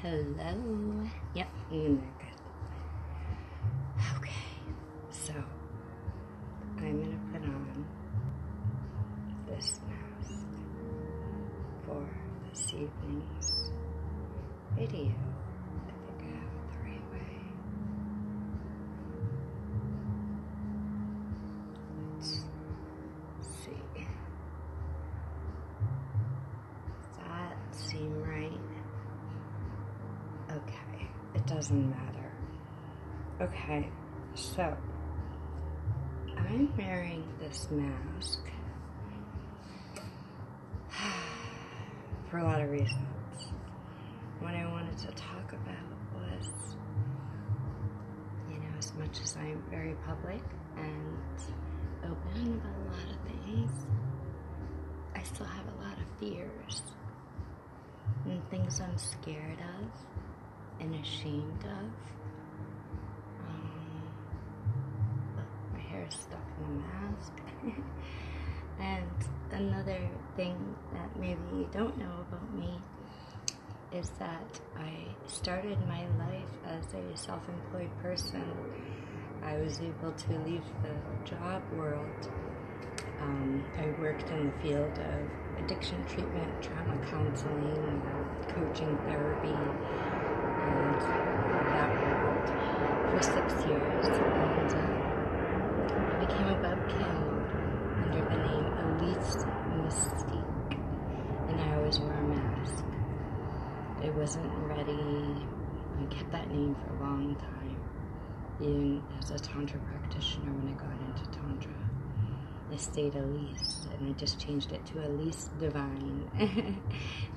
Hello. Yep, they're good. Okay, so I'm gonna put on this mask for this evening's video. I think I have it the right way. Let's see. Does that seem right? Okay, it doesn't matter. Okay, so I'm wearing this mask for a lot of reasons. What I wanted to talk about was, as much as I'm very public and open about a lot of things, I still have a lot of fears and things I'm scared of and ashamed of. My hair is stuck in the mask. And another thing that maybe you don't know about me is that I started my life as a self-employed person. I was able to leave the job world. I worked in the field of addiction treatment, trauma counseling, coaching therapy, and that world for 6 years. And I became a webcam under the name Elise Mystique, and I always wore a mask. I wasn't ready. I kept that name for a long time, even as a Tantra practitioner when I got into Tantra. I stayed Elise, and I just changed it to Elise Divine.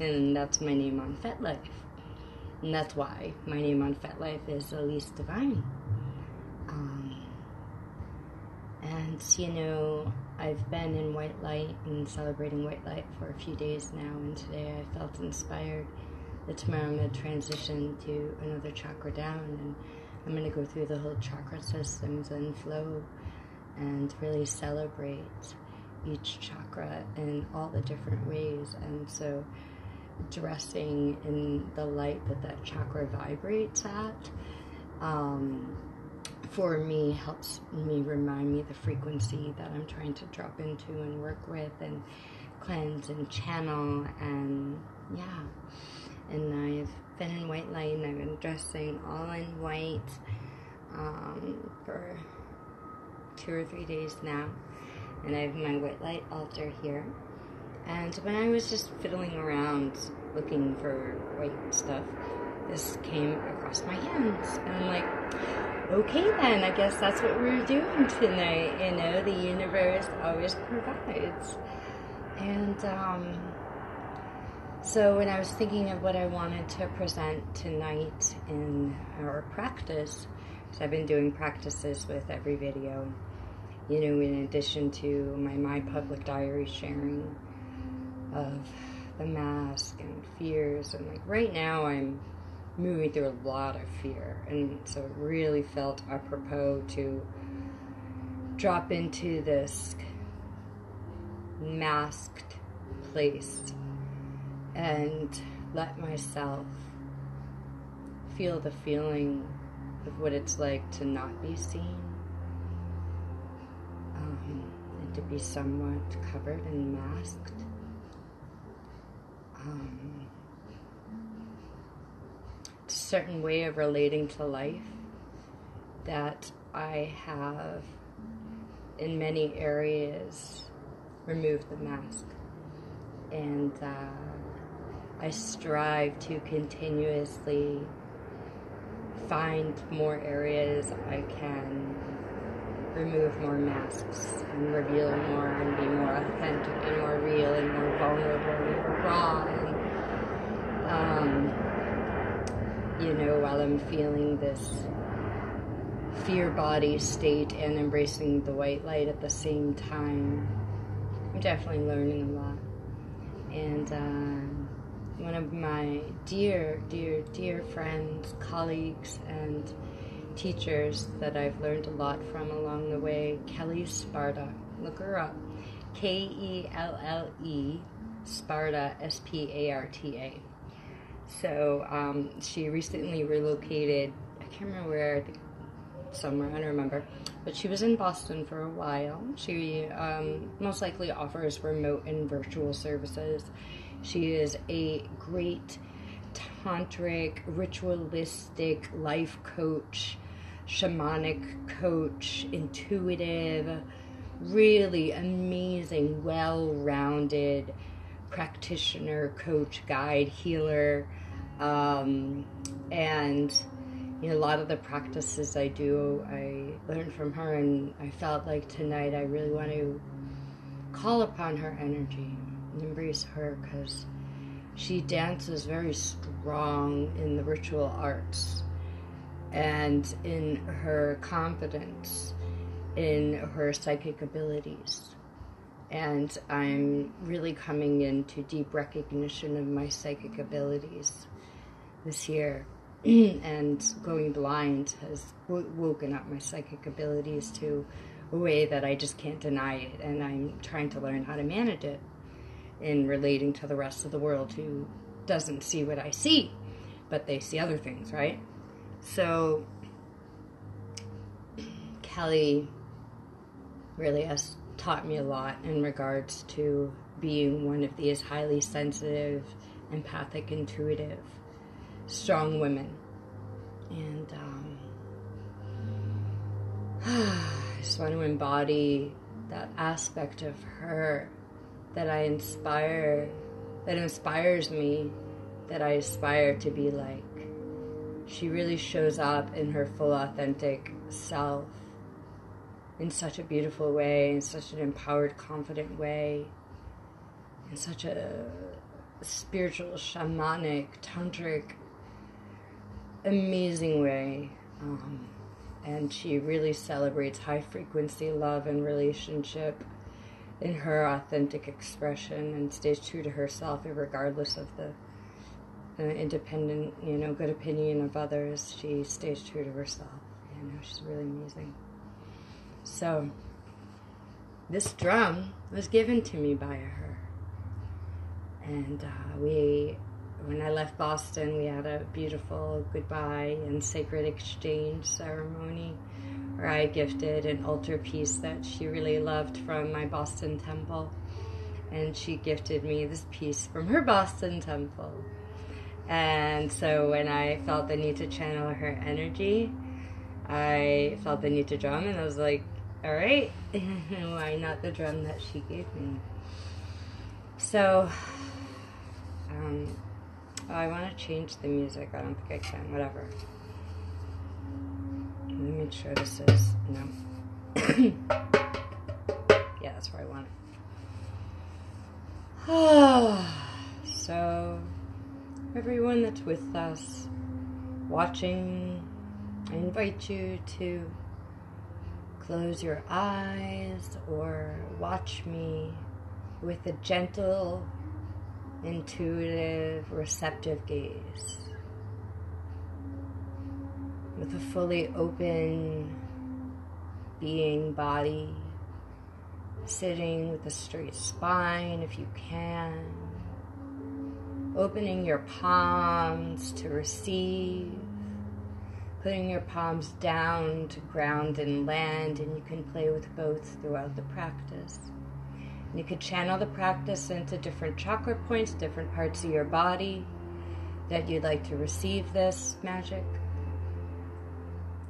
And that's my name on FetLife. And that's why my name on FetLife is Elise Divine. And I've been in white light and celebrating white light for a few days now, and today I felt inspired that tomorrow I'm going to transition to another chakra down, and I'm going to go through the whole chakra systems and flow and really celebrate each chakra in all the different ways. And so dressing in the light that chakra vibrates at, for me, helps me remind me the frequency that I'm trying to drop into and work with and cleanse and channel. And and I've been in white light, and I've been dressing all in white for 2 or 3 days now, and I have my white light altar here. And when I was just fiddling around looking for white stuff, this came across my hands, and I'm like, okay then, I guess that's what we're doing tonight. The universe always provides. And so when I was thinking of what I wanted to present tonight in our practice, because I've been doing practices with every video, in addition to my public diary sharing of the mask and fears, and right now I'm moving through a lot of fear, and so it really felt apropos to drop into this masked place and let myself feel the feeling of what it's like to not be seen, and to be somewhat covered and masked. It's a certain way of relating to life that I have, in many areas, removed the mask. And I strive to continuously find more areas I can remove more masks and reveal more and be more authentic and more real and more vulnerable and more raw. And, while I'm feeling this fear body state and embracing the white light at the same time, I'm definitely learning a lot. And one of my dear, dear, dear friends, colleagues, and teachers that I've learned a lot from along the way, Kelly Sparta. Look her up. Kelle Sparta, Sparta. So she recently relocated, I can't remember where, I think somewhere, I don't remember, but she was in Boston for a while. She most likely offers remote and virtual services. She is a great tantric, ritualistic life coach, shamanic coach, intuitive, really amazing, well-rounded practitioner, coach, guide, healer, and a lot of the practices I do, I learned from her, and I felt like tonight I really want to call upon her energy and embrace her, because she dances very strong in the ritual arts and in her confidence, in her psychic abilities. And I'm really coming into deep recognition of my psychic abilities this year. And going blind has woken up my psychic abilities to a way that I just can't deny it. And I'm trying to learn how to manage it in relating to the rest of the world who doesn't see what I see, but they see other things, right? So Kelly really has taught me a lot in regards to being one of these highly sensitive, empathic, intuitive, strong women. And I just want to embody that aspect of her that I inspire, that inspires me, that I aspire to be like. She really shows up in her full authentic self in such a beautiful way, in such an empowered, confident way, in such a spiritual, shamanic, tantric, amazing way. And she really celebrates high frequency love and relationship in her authentic expression, and stays true to herself regardless of the independent, good opinion of others. She stays true to herself. She's really amazing. So this drum was given to me by her, and when I left Boston, we had a beautiful goodbye and sacred exchange ceremony where I gifted an altarpiece that she really loved from my Boston temple, and she gifted me this piece from her Boston temple. And so when I felt the need to channel her energy, I felt the need to drum, and I was like, all right, why not the drum that she gave me? So I want to change the music. I don't think I can. Whatever. Let me make sure this is, no. Yeah, that's where I want it. So, everyone that's with us, watching, I invite you to close your eyes or watch me with a gentle, intuitive, receptive gaze. With a fully open being body, sitting with a straight spine if you can, opening your palms to receive, putting your palms down to ground and land, and you can play with both throughout the practice. You could channel the practice into different chakra points, different parts of your body that you'd like to receive this magic.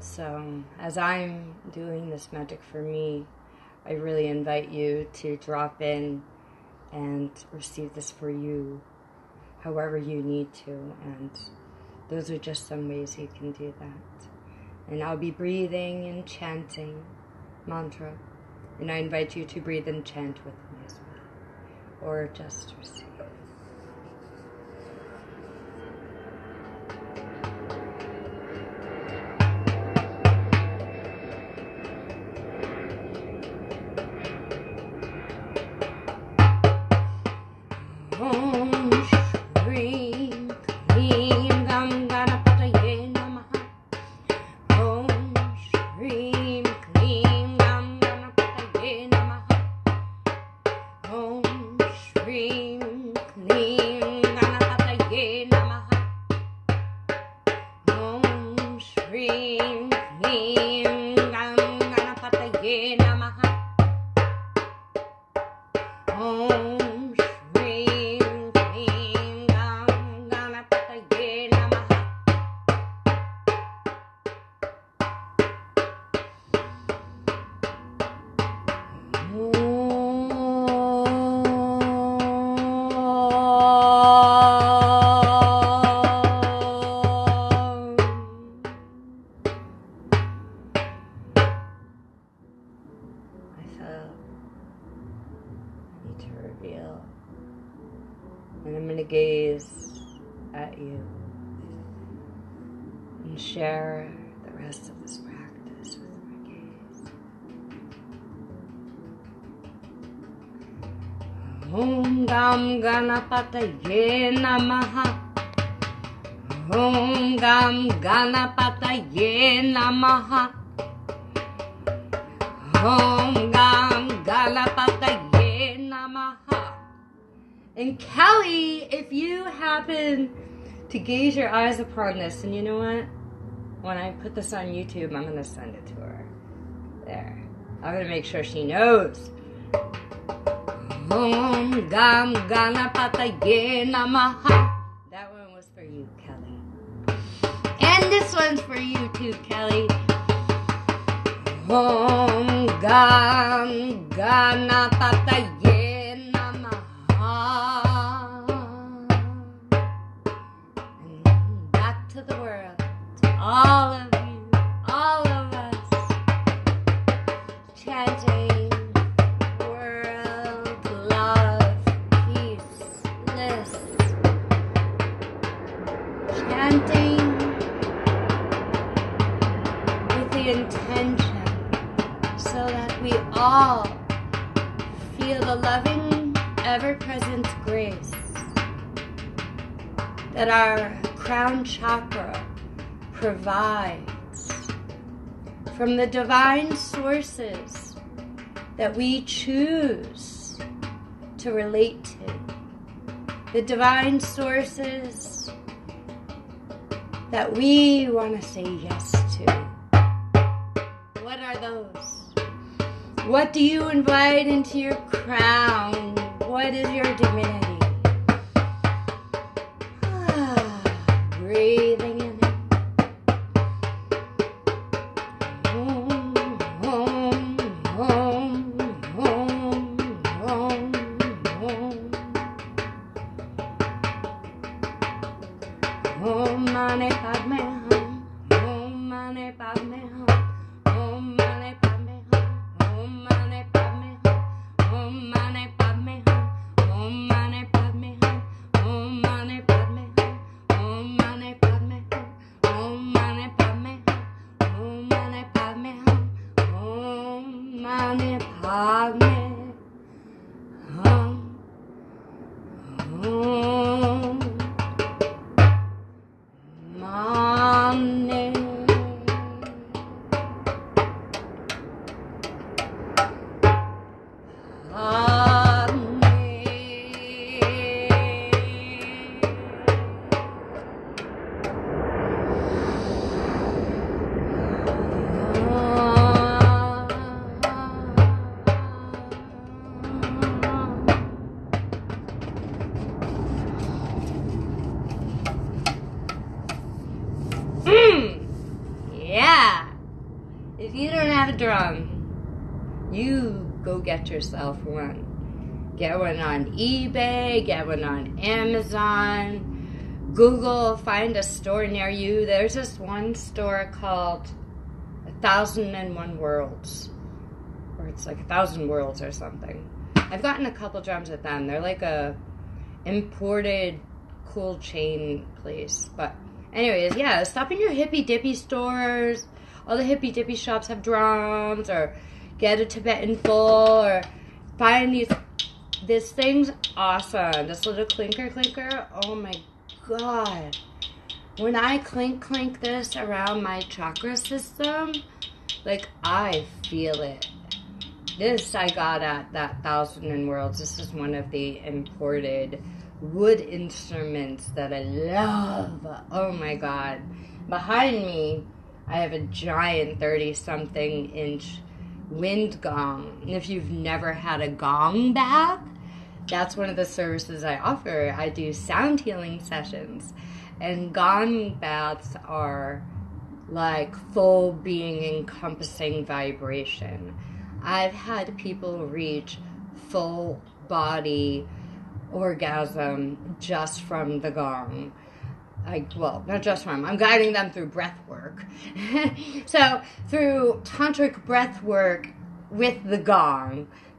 So as I'm doing this magic for me, I really invite you to drop in and receive this for you, however you need to. And those are just some ways you can do that. And I'll be breathing and chanting mantra. And I invite you to breathe and chant with me as well, or just receive. Om Shri Klim Gam Ganapataye Namaha. Om Shri Klim Gam Ganapataye Namaha. Om Shri Klim Ganapataye Namaha. at you and share the rest of this practice with my gaze. Om Gam Ganapataye Namaha. Om Gam Ganapataye Namaha. Om Gam Ganapataye Namaha. And Kelly, if you happen to gaze your eyes upon this, and you know what? When I put this on YouTube, I'm going to send it to her. There. I'm going to make sure she knows. Om Gam Ganapataye Namaha. That one was for you, Kelly. And this one's for you too, Kelly. Om Gam Ganapataye Namaha. And back to the world, to all of you, all of us, chanting world, love, peace, bliss, chanting with the intention so that we all feel the loving, ever-present grace that our crown chakra provides from the divine sources that we choose to relate to. The divine sources that we want to say yes to. What are those? What do you invite into your crown? What is your divinity? Breathing in it. Om, om, om, om, om, om. Om Mani Padme Hum. Om Mani Padme Hum. Om Mani Padme Hum. Om Mani Padme Hum. Om Mani Padme Hum. Om Mani Padme Hum. Om Mani Padme Hum. Om Mani Padme Hum. Om Mani Padme Hum. Om Mani Padme Hum. Om Mani Padme Hum. Om Mani. Yeah. If you don't have a drum, you go get yourself one. Get one on eBay, get one on Amazon, Google, find a store near you. There's this one store called 1001 Worlds, or it's like 1,000 Worlds or something. I've gotten a couple drums at them. They're like a imported cool chain place, but anyways, yeah, stop in your hippy dippy stores. All the hippy dippy shops have drums, or get a Tibetan full, or find these. This thing's awesome. This little clinker. Oh my god. When I clink this around my chakra system, like I feel it. This I got at that 1,000 Worlds. This is one of the imported wood instruments that I love. Oh my god. Behind me, I have a giant 30-something inch wind gong. And if you've never had a gong bath, that's one of the services I offer. I do sound healing sessions. And gong baths are like full being encompassing vibration. I've had people reach full body orgasm just from the gong. Well, not just from, I'm guiding them through breath work. So through tantric breath work with the gong,